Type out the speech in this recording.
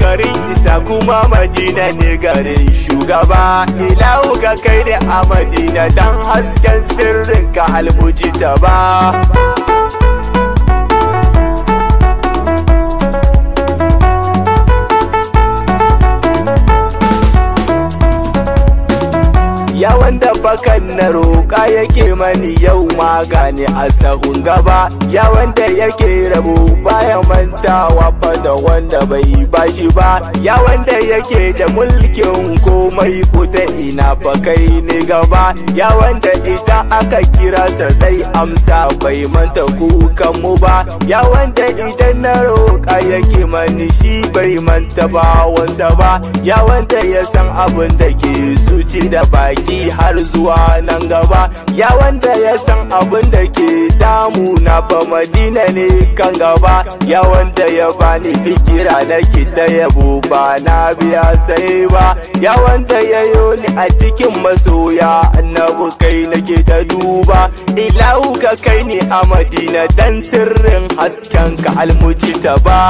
garin isa kuma Madina ne garin shugaba. Ilahu ka kai ne a Madina dan hasken sirrin ka almujtaba. Ya wanda bakan na roƙa yake mani yau magani a sahun gaba. Ya wanda yake rabo baya mantawa fa da wanda bai bashi ba. Ya wanda yake da mulkin komai ko ta ina fa kai ne gaba. Ya wanda idan aka kira sa zai amsa bai manta kukan mu ba. Ya wanda idan na roƙa yake mani shi bai manta bawansa ba. Ya wanda ya san abin da ke zuci da baki har zuwa nan gaba. Ya wanda ya san abin da ke damu na fa Madina ne kan gaba. Ya wanda ya bani fikira nake ta yabo ba na biya sai ba. Ya wanda ya yoni a cikin masoya annabi kai nake ta duba. Ilahu ka kai ni a Madina dan sirrin hasken ka almujtaba.